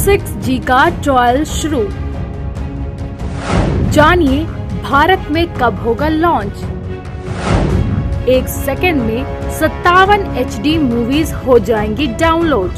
6G का trial शुरू। जानिए भारत में कब होगा लॉन्च। एक सेकंड में 57 HD मूवीज हो जाएंगी डाउनलोड।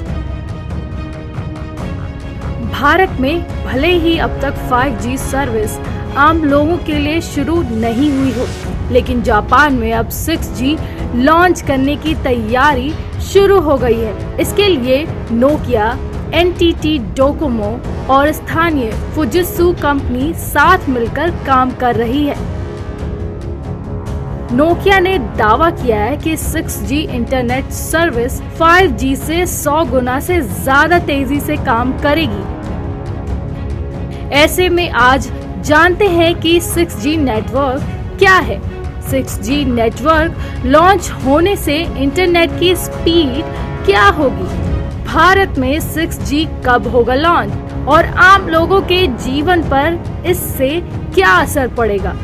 भारत में भले ही अब तक 5G सर्विस आम लोगों के लिए शुरू नहीं हुई हो, लेकिन जापान में अब 6G लॉन्च करने की तैयारी शुरू हो गई है। इसके लिए नोकिया, NTT डोकोमो और स्थानीय फुजित्सु कंपनी साथ मिलकर काम कर रही है। नोकिया ने दावा किया है कि 6G इंटरनेट सर्विस 5G से 100 गुना से ज्यादा तेजी से काम करेगी। ऐसे में आज जानते हैं कि 6G नेटवर्क क्या है। 6G नेटवर्क लॉन्च होने से इंटरनेट की स्पीड क्या होगी, भारत में 6G कब होगा लॉन्च और आम लोगों के जीवन पर इससे क्या असर पड़ेगा।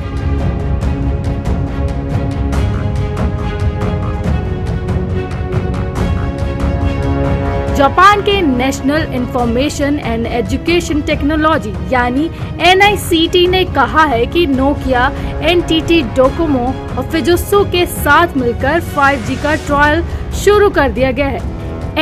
जापान के national information and education technology यानी NICT ने कहा है कि नोकिया, NTT डोकोमो और फुजित्सु के साथ मिलकर 5G का ट्रायल शुरू कर दिया गया है।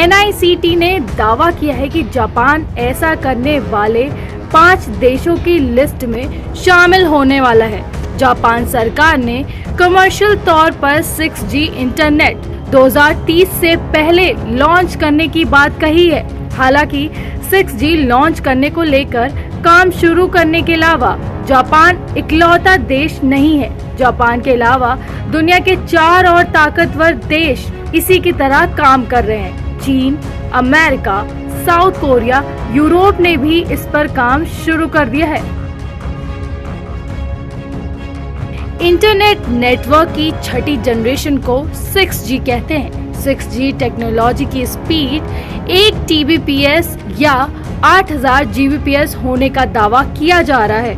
NICT ने दावा किया है कि जापान ऐसा करने वाले 5 देशों की लिस्ट में शामिल होने वाला है। जापान सरकार ने कमर्शियल तौर पर 6G इंटरनेट 2030 से पहले लॉन्च करने की बात कही है। हालांकि 6G लॉन्च करने को लेकर काम शुरू करने के अलावा जापान इकलौता देश नहीं है। जापान के अलावा दुनिया के 4 और ताकतवर देश इसी की तरह काम कर रहे हैं। चीन, अमेरिका, साउथ कोरिया, यूरोप ने भी इस पर काम शुरू कर दिया है। इंटरनेट नेटवर्क की छठी जनरेशन को 6G कहते हैं। 6G टेक्नोलॉजी की स्पीड 1 Tbps या 8000 Gbps होने का दावा किया जा रहा है।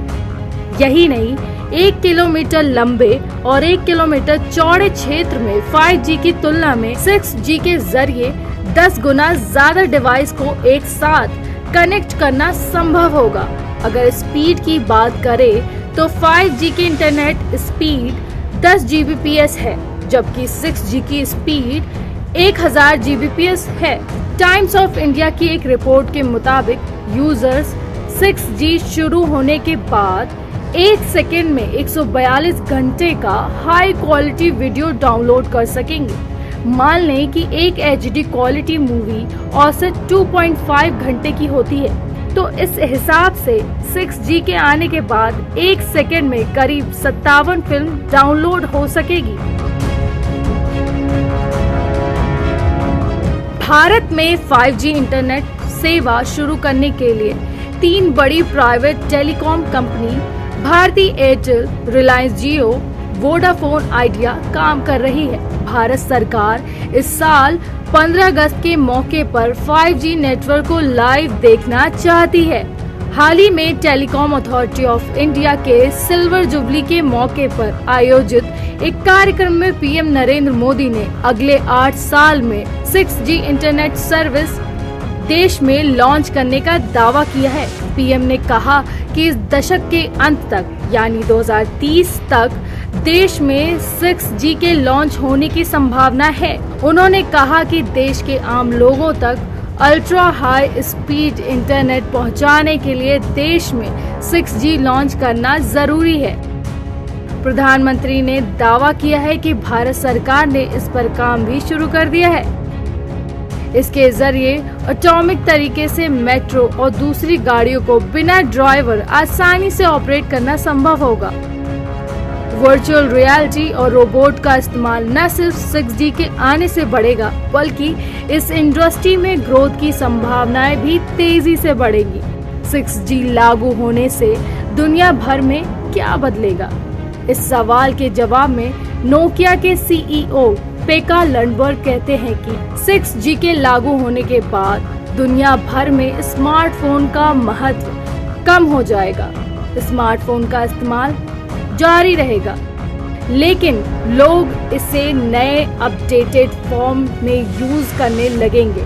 यही नहीं, 1 किलोमीटर लंबे और 1 किलोमीटर चौड़े क्षेत्र में 5G की तुलना में 6G के जरिए 10 गुना ज्यादा डिवाइस को एक साथ कनेक्ट करना संभव होगा। अगर स्पीड की बात करें तो 5G की इंटरनेट स्पीड 10 Gbps है, जबकि 6G की स्पीड 1000 Gbps है। टाइम्स ऑफ इंडिया की एक रिपोर्ट के मुताबिक यूजर्स 6G शुरू होने के बाद 1 सेकेंड में 142 घंटे का हाई क्वालिटी वीडियो डाउनलोड कर सकेंगे। मान लें कि एक HD क्वालिटी मूवी औसत 2.5 घंटे की होती है, तो इस हिसाब से 6G के आने के बाद 1 सेकेंड में करीब 57 फिल्म डाउनलोड हो सकेगी। भारत में 5G इंटरनेट सेवा शुरू करने के लिए 3 बड़ी private telecom company Bharti Airtel, Reliance Jio, Vodafone Idea काम कर रही है। भारत सरकार इस साल 15 अगस्त के मौके पर 5G नेटवर्क को लाइव देखना चाहती है। हाल ही में टेलीकॉम अथॉरिटी ऑफ इंडिया के सिल्वर जुबली के मौके पर आयोजित एक कार्यक्रम में PM नरेंद्र मोदी ने अगले 8 साल में 6G इंटरनेट सर्विस देश में लॉन्च करने का दावा किया है। PM ने कहा कि इस दशक के अंत तक यानी 2030 तक देश में 6G के लॉन्च होने की संभावना है। उन्होंने कहा कि देश के आम लोगों तक अल्ट्रा हाई स्पीड इंटरनेट पहुंचाने के लिए देश में 6G लॉन्च करना जरूरी है। प्रधानमंत्री ने दावा किया है कि भारत सरकार ने इस पर काम भी शुरू कर दिया है। इसके जरिए एटॉमिक तरीके से मेट्रो और दूसरी गाड़ियों को बिना ड्राइवर आसानी से ऑपरेट करना संभव होगा। वर्चुअल रियलिटी और रोबोट का इस्तेमाल न सिर्फ 6G के आने से बढ़ेगा, बल्कि इस इंडस्ट्री में ग्रोथ की संभावनाएं भी तेजी से बढ़ेगी। 6G लागू होने से दुनिया भर में क्या बदलेगा? इस सवाल के जवाब में नोकिया के CEO पेका लंडबर्ग कहते हैं कि 6G के लागू होने के बाद दुनिया भर में स्मार्टफोन का महत्व कम हो जाएगा। स्मार्टफोन का इस्तेमाल जारी रहेगा, लेकिन लोग इसे नए अपडेटेड फॉर्म में यूज करने लगेंगे।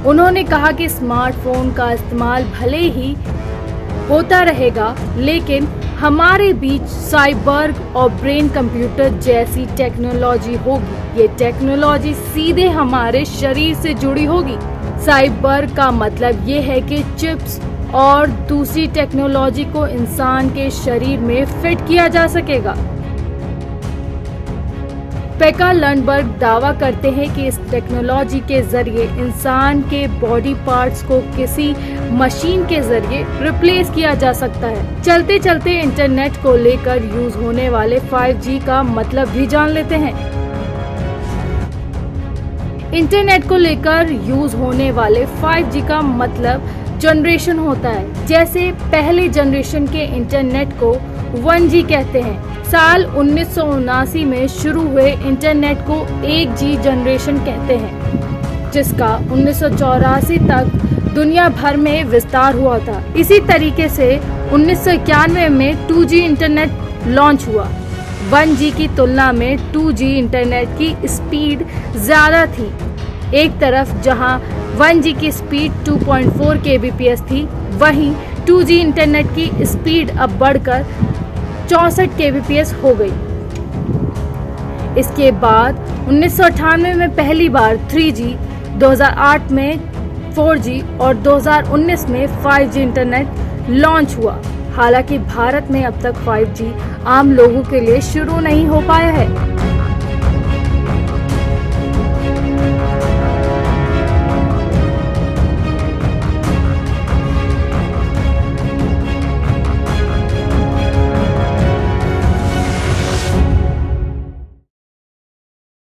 उन्होंने कहा कि स्मार्टफोन का इस्तेमाल भले ही होता रहेगा, लेकिन हमारे बीच साइबर और ब्रेन कंप्यूटर जैसी टेक्नोलॉजी होगी। ये टेक्नोलॉजी सीधे हमारे शरीर से जुड़ी होगी। साइबर का मतलब ये है कि चिप्स और दूसरी टेक्नोलॉजी को इंसान के शरीर में फिट किया जा सकेगा। पेका लंडबर्ग दावा करते हैं कि इस टेक्नोलॉजी के जरिए इंसान के बॉडी पार्ट्स को किसी मशीन के जरिए रिप्लेस किया जा सकता है। चलते चलते इंटरनेट को लेकर यूज होने वाले 5G का मतलब भी जान लेते हैं। इंटरनेट को लेकर यूज होने वाले 5G का मतलब जनरेशन होता है। जैसे पहले जनरेशन के इंटरनेट को 1G कहते हैं। साल 1979 में शुरू हुए इंटरनेट को 1G जनरेशन कहते हैं, जिसका 1984 तक दुनिया भर में विस्तार हुआ था। इसी तरीके से 1991 में 2G इंटरनेट लॉन्च हुआ। 1G की तुलना में 2G इंटरनेट की स्पीड ज़्यादा थी। एक तरफ जहां 1G की स्पीड 2.4 kbps थी, वहीं 2G इंटरनेट की स्पीड अब बढ़कर 64 kbps हो गई। इसके बाद 1998 में पहली बार 3G, 2008 में 4G और 2019 में 5G इंटरनेट लॉन्च हुआ। हालांकि भारत में अब तक 5G आम लोगों के लिए शुरू नहीं हो पाया है।